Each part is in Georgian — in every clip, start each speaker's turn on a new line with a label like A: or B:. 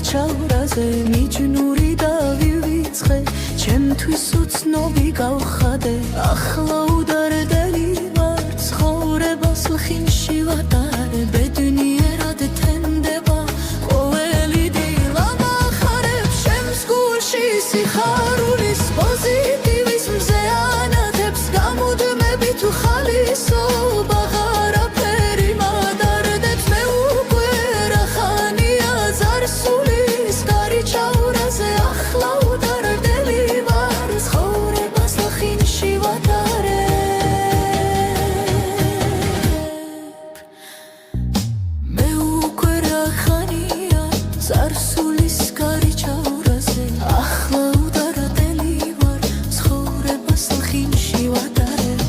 A: ჩავრაზე მიჯნური დავივიწყე ჩემთვის უცნობი გავხადე ახლა უდარდელი ვარ ცხოვრებას ლხინში ვატარე ბედნიერად თენდება ყოველი დილა მახარებს ჩემს გულში სიხარულის პოზიტივის მზეანათებს გამუდმებით ხალისობა ღარაფერი მადარდებს მე უკვე რახანია ზარსულის გარი ჩავრაზე ახლა უდარდელი ვარ ცხოვრებას ლხინში ვატარებ მე უკვე რახანია ზარსულის გარი ჩავრაზე ახლა უდარდელი ვარ ცხოვრებას ლხინში ვატარებ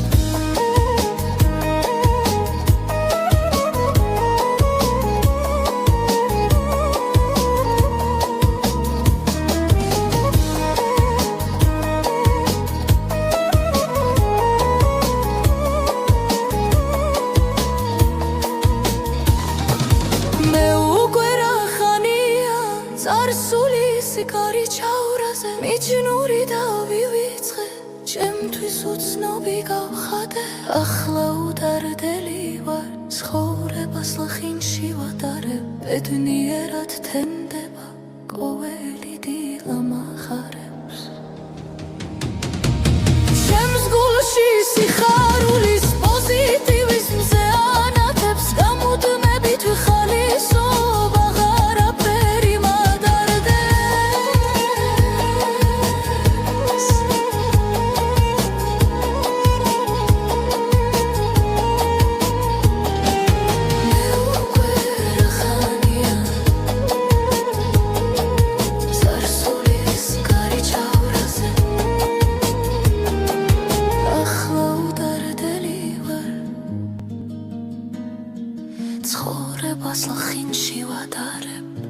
A: ზარსულის გარი ჩავრაზე მიჯნური დავივიწყე ჩემთვის უცნობი გავხადე ახლა უდარდელი ვარ ცხოვრებას ლხინში ვატარებ ბედნიერად თენდება ყოველი დილა მახარებს ჩემს გულში სიხარულის პოზიტივის მზეანათებს გამუდმებით ხალისობა ღარაფერი ცხოვრებას ლხინში ვატარებ